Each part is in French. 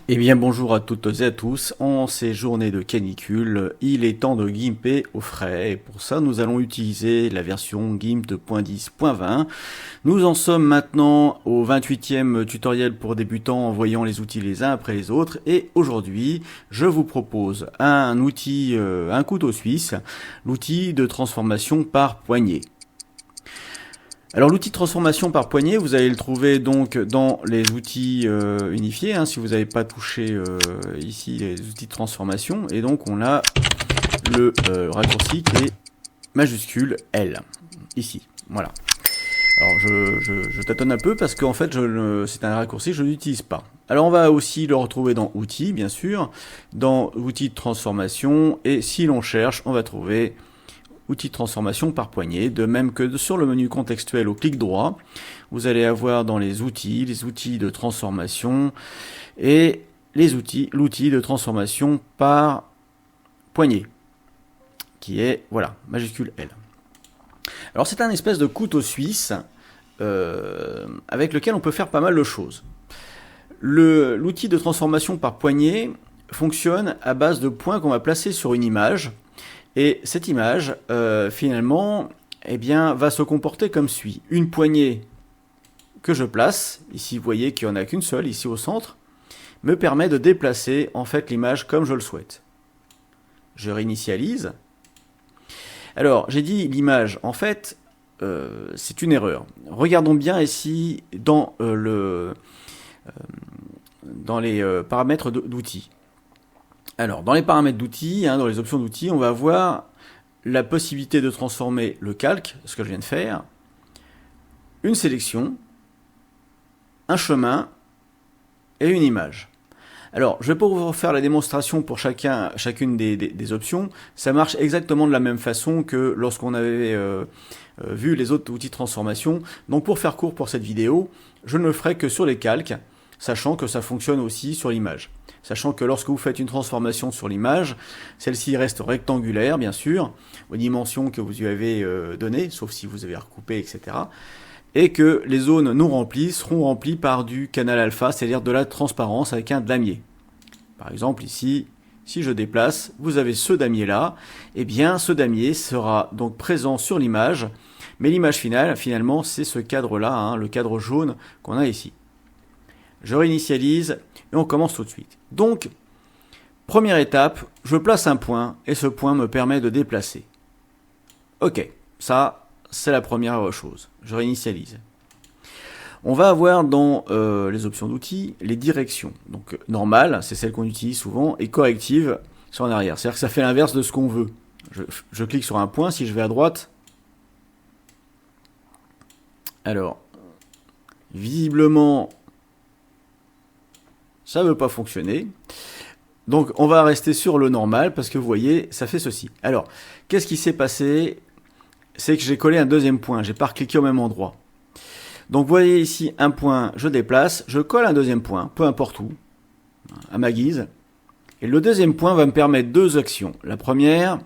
Eh bien bonjour à toutes et à tous, en ces journées de canicule, il est temps de gimper au frais et pour ça nous allons utiliser la version GIMP 2.10.20. Nous en sommes maintenant au 28e tutoriel pour débutants en voyant les outils les uns après les autres et aujourd'hui je vous propose un outil, un couteau suisse, l'outil de transformation par poignée. Alors l'outil de transformation par poignée, vous allez le trouver donc dans les outils unifiés, si vous n'avez pas touché ici les outils de transformation. Et donc on a le raccourci qui est majuscule L, ici, voilà. Alors je tâtonne un peu parce qu'en fait c'est un raccourci que je n'utilise pas. Alors on va aussi le retrouver dans outils, bien sûr, dans outils de transformation, et si l'on cherche, on va trouver outils de transformation par poignée, de même que sur le menu contextuel au clic droit, vous allez avoir dans les outils de transformation et l'outil de transformation par poignée, qui est, voilà, majuscule L. Alors c'est un espèce de couteau suisse avec lequel on peut faire pas mal de choses. L'outil de transformation par poignée fonctionne à base de points qu'on va placer sur une image. Et cette image, finalement, va se comporter comme suit. Une poignée que je place, ici vous voyez qu'il n'y en a qu'une seule, ici au centre, me permet de déplacer en fait l'image comme je le souhaite. Je réinitialise. Alors, j'ai dit l'image, en fait, c'est une erreur. Regardons bien ici dans les paramètres d'outils. Alors, dans les paramètres d'outils, dans les options d'outils, on va avoir la possibilité de transformer le calque, ce que je viens de faire, une sélection, un chemin et une image. Alors, je vais pas vous faire la démonstration pour chacune des options. Ça marche exactement de la même façon que lorsqu'on avait vu les autres outils de transformation. Donc, pour faire court pour cette vidéo, je ne le ferai que sur les calques, sachant que ça fonctionne aussi sur l'image. Sachant que lorsque vous faites une transformation sur l'image, celle-ci reste rectangulaire, bien sûr, aux dimensions que vous lui avez données, sauf si vous avez recoupé, etc. Et que les zones non remplies seront remplies par du canal alpha, c'est-à-dire de la transparence avec un damier. Par exemple, ici, si je déplace, vous avez ce damier-là, et bien ce damier sera donc présent sur l'image, mais l'image finale, finalement, c'est ce cadre-là, le cadre jaune qu'on a ici. Je réinitialise et on commence tout de suite. Donc, première étape, je place un point et ce point me permet de déplacer. Ok, ça c'est la première chose. Je réinitialise. On va avoir dans les options d'outils les directions. Donc normale, c'est celle qu'on utilise souvent, et corrective, c'est en arrière. C'est-à-dire que ça fait l'inverse de ce qu'on veut. Je clique sur un point, si je vais à droite, alors, visiblement, ça ne veut pas fonctionner. Donc on va rester sur le normal parce que vous voyez, ça fait ceci. Alors, qu'est-ce qui s'est passé? C'est que j'ai collé un deuxième point, j'ai pas cliqué au même endroit. Donc vous voyez ici un point, je déplace, je colle un deuxième point, peu importe où, à ma guise. Et le deuxième point va me permettre deux actions. La première,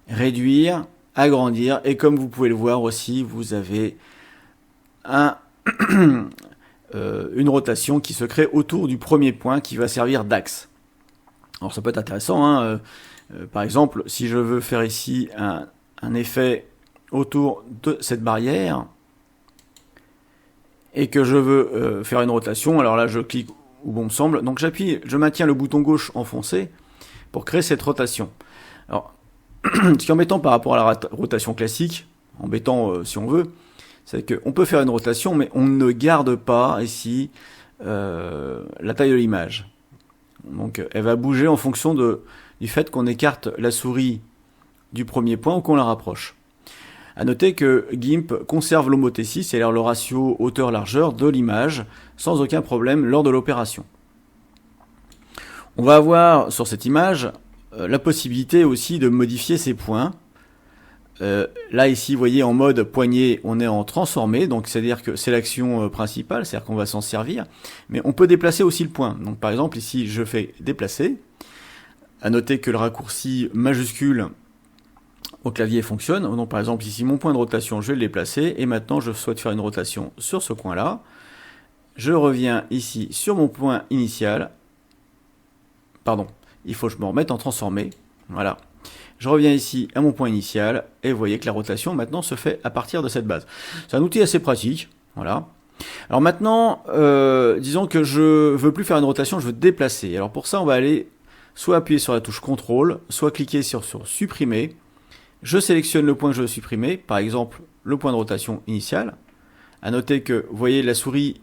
réduire, agrandir, et comme vous pouvez le voir aussi, vous avez une rotation qui se crée autour du premier point qui va servir d'axe. Alors ça peut être intéressant, par exemple, si je veux faire ici un effet autour de cette barrière et que je veux faire une rotation, alors là je clique où bon me semble, donc je maintiens le bouton gauche enfoncé pour créer cette rotation. Alors, ce qui est embêtant par rapport à la rotation classique, embêtant si on veut, c'est qu'on peut faire une rotation, mais on ne garde pas ici la taille de l'image. Donc elle va bouger en fonction du fait qu'on écarte la souris du premier point ou qu'on la rapproche. A noter que GIMP conserve l'homothétie, c'est-à-dire le ratio hauteur-largeur de l'image, sans aucun problème lors de l'opération. On va avoir sur cette image la possibilité aussi de modifier ces points. Là ici vous voyez en mode poignée on est en transformé, donc c'est à dire que c'est l'action principale, c'est à dire qu'on va s'en servir, mais on peut déplacer aussi le point. Donc par exemple ici je fais déplacer, à noter que le raccourci majuscule au clavier fonctionne. Donc par exemple ici mon point de rotation je vais le déplacer et maintenant je souhaite faire une rotation sur ce coin là, je reviens ici sur mon point initial pardon, il faut que je me remette en transformé. Voilà. Je reviens ici à mon point initial et vous voyez que la rotation maintenant se fait à partir de cette base. C'est un outil assez pratique. Voilà. Alors maintenant, disons que je veux plus faire une rotation, je veux déplacer. Alors pour ça, on va aller soit appuyer sur la touche CTRL, soit cliquer sur supprimer. Je sélectionne le point que je veux supprimer, par exemple le point de rotation initial. À noter que, vous voyez, la souris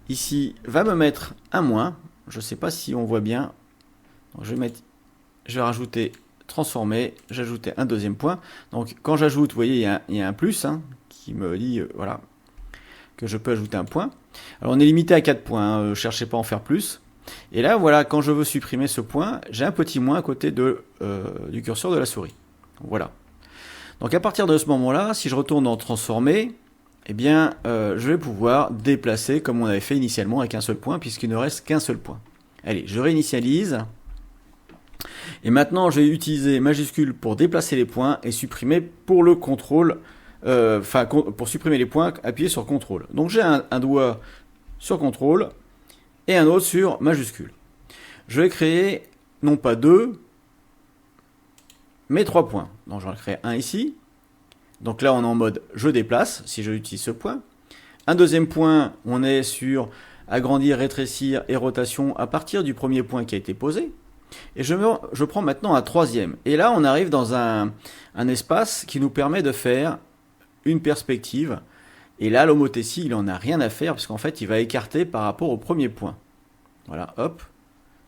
ici va me mettre un moins. Je ne sais pas si on voit bien. Donc, je vais rajouter transformer, j'ajoutais un deuxième point. Donc quand j'ajoute, vous voyez, il y a un plus qui me dit voilà, que je peux ajouter un point. Alors on est limité à 4 points, ne cherchez pas à en faire plus. Et là, voilà, quand je veux supprimer ce point, j'ai un petit moins à côté du curseur de la souris. Voilà. Donc à partir de ce moment-là, si je retourne en transformer, eh bien, je vais pouvoir déplacer comme on avait fait initialement avec un seul point, puisqu'il ne reste qu'un seul point. Allez, je réinitialise. Et maintenant, je vais utiliser majuscule pour déplacer les points et supprimer pour le contrôle. Pour supprimer les points, appuyer sur CTRL. Donc j'ai un doigt sur CTRL et un autre sur majuscule. Je vais créer non pas 2, mais 3 points. Donc j'en crée un ici. Donc là on est en mode je déplace, si je utilise ce point. Un deuxième point, on est sur agrandir, rétrécir et rotation à partir du premier point qui a été posé. Et je prends maintenant un troisième. Et là on arrive dans un espace qui nous permet de faire une perspective. Et là l'homothétie il en a rien à faire parce qu'en fait il va écarter par rapport au premier point. Voilà, hop.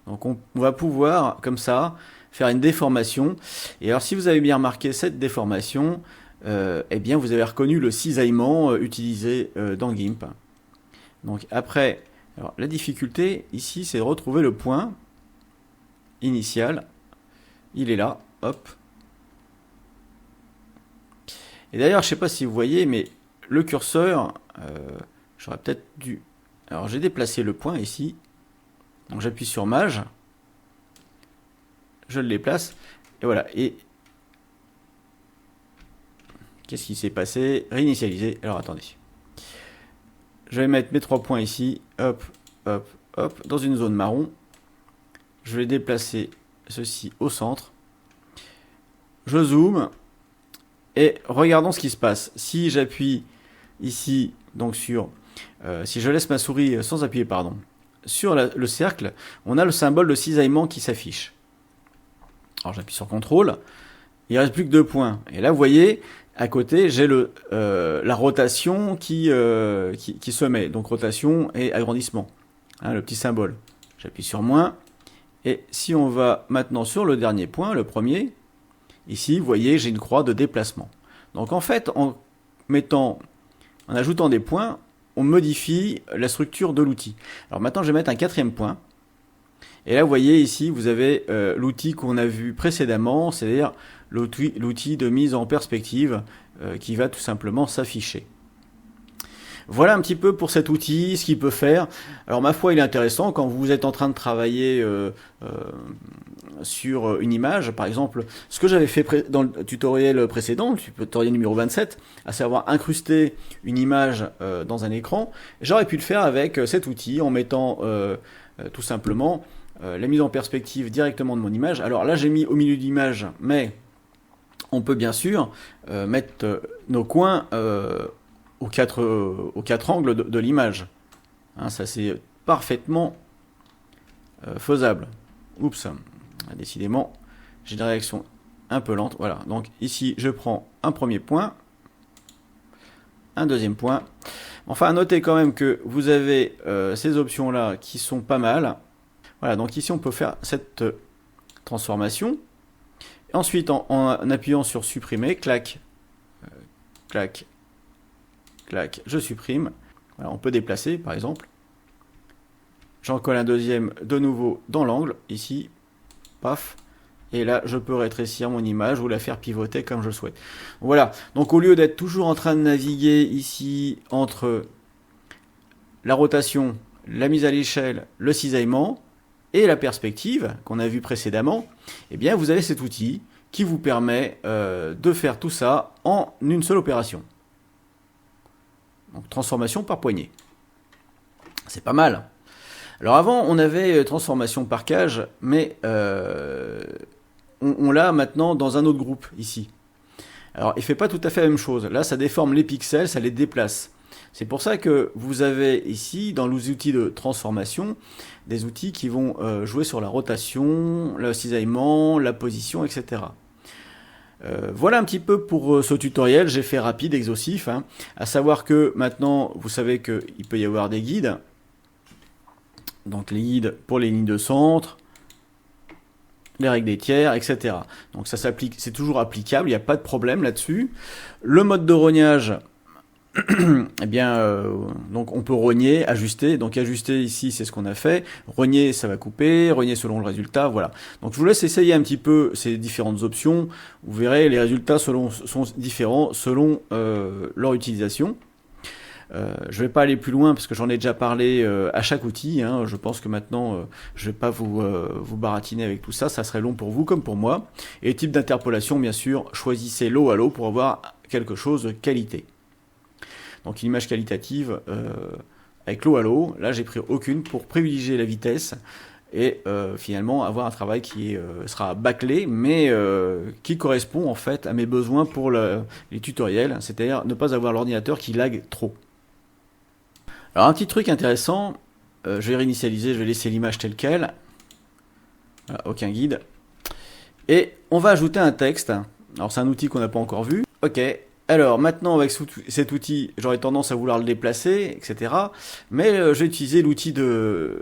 Donc on va pouvoir comme ça faire une déformation. Et alors si vous avez bien remarqué cette déformation, eh bien vous avez reconnu le cisaillement utilisé dans GIMP. Donc après, alors, la difficulté ici c'est de retrouver le point initial. Il est là, hop. Et d'ailleurs je ne sais pas si vous voyez, mais le curseur, j'aurais peut-être dû... Alors j'ai déplacé le point ici. Donc j'appuie sur Maj. Je le déplace. Et voilà. Et qu'est-ce qui s'est passé? Réinitialiser. Alors attendez. Je vais mettre mes 3 points ici. Hop, hop, hop. Dans une zone marron. Je vais déplacer ceci au centre. Je zoome. Et regardons ce qui se passe. Si j'appuie ici, donc sur... si je laisse ma souris sans appuyer, pardon, sur le cercle, on a le symbole de cisaillement qui s'affiche. Alors j'appuie sur CTRL. Il ne reste plus que 2 points. Et là, vous voyez, à côté, j'ai la rotation qui se met. Donc rotation et agrandissement. Le petit symbole. J'appuie sur moins. Et si on va maintenant sur le dernier point, le premier, ici, vous voyez, j'ai une croix de déplacement. Donc en fait, en ajoutant des points, on modifie la structure de l'outil. Alors maintenant, je vais mettre un 4e point. Et là, vous voyez ici, vous avez l'outil qu'on a vu précédemment, c'est-à-dire l'outil de mise en perspective qui va tout simplement s'afficher. Voilà un petit peu pour cet outil, ce qu'il peut faire. Alors ma foi, il est intéressant quand vous êtes en train de travailler sur une image. Par exemple, ce que j'avais fait dans le tutoriel précédent, le tutoriel numéro 27, à savoir incruster une image dans un écran, j'aurais pu le faire avec cet outil en mettant tout simplement la mise en perspective directement de mon image. Alors là, j'ai mis au milieu de l'image, mais on peut bien sûr mettre nos coins aux quatre angles de l'image. Ça c'est parfaitement faisable. Oups, décidément, j'ai une réaction un peu lente. Voilà, donc ici je prends un premier point, un deuxième point. Enfin, à noter quand même que vous avez ces options-là qui sont pas mal. Voilà, donc ici on peut faire cette transformation. Et ensuite, en appuyant sur supprimer, clac, clac, clac, je supprime. Voilà, on peut déplacer par exemple. J'en colle un deuxième de nouveau dans l'angle, ici, paf. Et là, je peux rétrécir mon image ou la faire pivoter comme je le souhaite. Voilà, donc au lieu d'être toujours en train de naviguer ici entre la rotation, la mise à l'échelle, le cisaillement et la perspective qu'on a vu précédemment, eh bien vous avez cet outil qui vous permet de faire tout ça en une seule opération. Donc transformation par poignée. C'est pas mal. Alors avant, on avait transformation par cage, mais on l'a maintenant dans un autre groupe, ici. Alors, il fait pas tout à fait la même chose. Là, ça déforme les pixels, ça les déplace. C'est pour ça que vous avez ici, dans les outils de transformation, des outils qui vont jouer sur la rotation, le cisaillement, la position, etc. Voilà un petit peu pour ce tutoriel. J'ai fait rapide, exhaustif. À savoir que maintenant, vous savez qu'il peut y avoir des guides. Donc les guides pour les lignes de centre, les règles des tiers, etc. Donc ça s'applique, c'est toujours applicable, il n'y a pas de problème là-dessus. Le mode de rognage, eh bien, donc on peut rogner, ajuster. Donc ajuster ici, c'est ce qu'on a fait. Rogner, ça va couper. Rogner selon le résultat, voilà. Donc je vous laisse essayer un petit peu ces différentes options. Vous verrez, les résultats sont différents selon leur utilisation. Je vais pas aller plus loin parce que j'en ai déjà parlé à chaque outil. Je pense que maintenant, je vais pas vous baratiner avec tout ça. Ça serait long pour vous comme pour moi. Et type d'interpolation, bien sûr, choisissez low halo pour avoir quelque chose de qualité. Donc une image qualitative avec low halo. Là, j'ai pris aucune pour privilégier la vitesse et finalement avoir un travail qui sera bâclé, mais qui correspond en fait à mes besoins pour les tutoriels, c'est-à-dire ne pas avoir l'ordinateur qui lag trop. Alors un petit truc intéressant, je vais réinitialiser, je vais laisser l'image telle quelle, voilà, aucun guide, et on va ajouter un texte. Alors c'est un outil qu'on n'a pas encore vu. Ok, alors maintenant avec cet outil, j'aurais tendance à vouloir le déplacer, etc. Mais je vais utiliser l'outil de...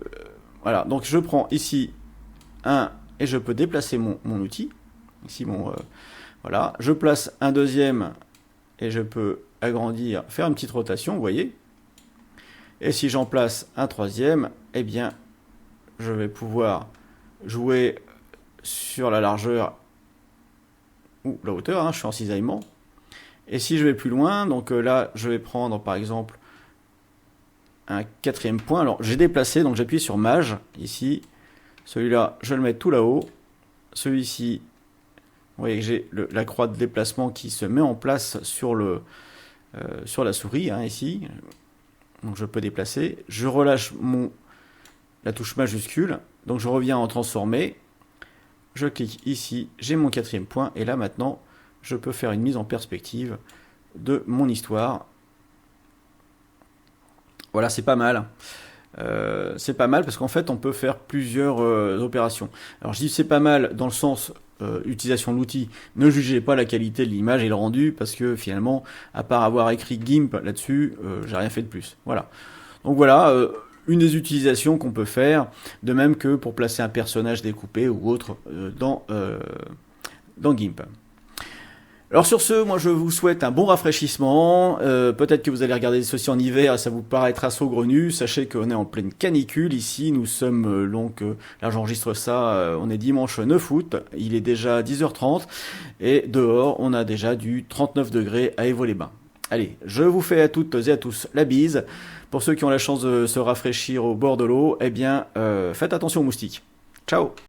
Voilà, donc je prends ici un, et je peux déplacer mon outil, ici voilà, je place un deuxième, et je peux agrandir, faire une petite rotation, vous voyez. Et si j'en place un troisième, eh bien, je vais pouvoir jouer sur la largeur ou la hauteur, je suis en cisaillement. Et si je vais plus loin, donc là, je vais prendre par exemple un quatrième point. Alors, j'ai déplacé, donc j'appuie sur Maj, ici. Celui-là, je le mets tout là-haut. Celui-ci, vous voyez que j'ai la croix de déplacement qui se met en place sur la souris, ici. Donc je peux déplacer, je relâche la touche majuscule, donc je reviens en transformer, je clique ici, j'ai mon quatrième point, et là maintenant, je peux faire une mise en perspective de mon histoire. Voilà, c'est pas mal. C'est pas mal parce qu'en fait, on peut faire plusieurs opérations. Alors je dis c'est pas mal dans le sens... utilisation de l'outil, ne jugez pas la qualité de l'image et le rendu parce que finalement, à part avoir écrit GIMP là-dessus, j'ai rien fait de plus. Voilà. Donc voilà, une des utilisations qu'on peut faire, de même que pour placer un personnage découpé ou autre dans GIMP. Alors sur ce, moi je vous souhaite un bon rafraîchissement. Peut-être que vous allez regarder ceci en hiver et ça vous paraîtra saugrenu. Sachez qu'on est en pleine canicule ici. Nous sommes là j'enregistre ça, on est dimanche 9 août. Il est déjà 10h30 et dehors on a déjà du 39 degrés à Évaux-les-Bains. Allez, je vous fais à toutes et à tous la bise. Pour ceux qui ont la chance de se rafraîchir au bord de l'eau, eh bien faites attention aux moustiques. Ciao!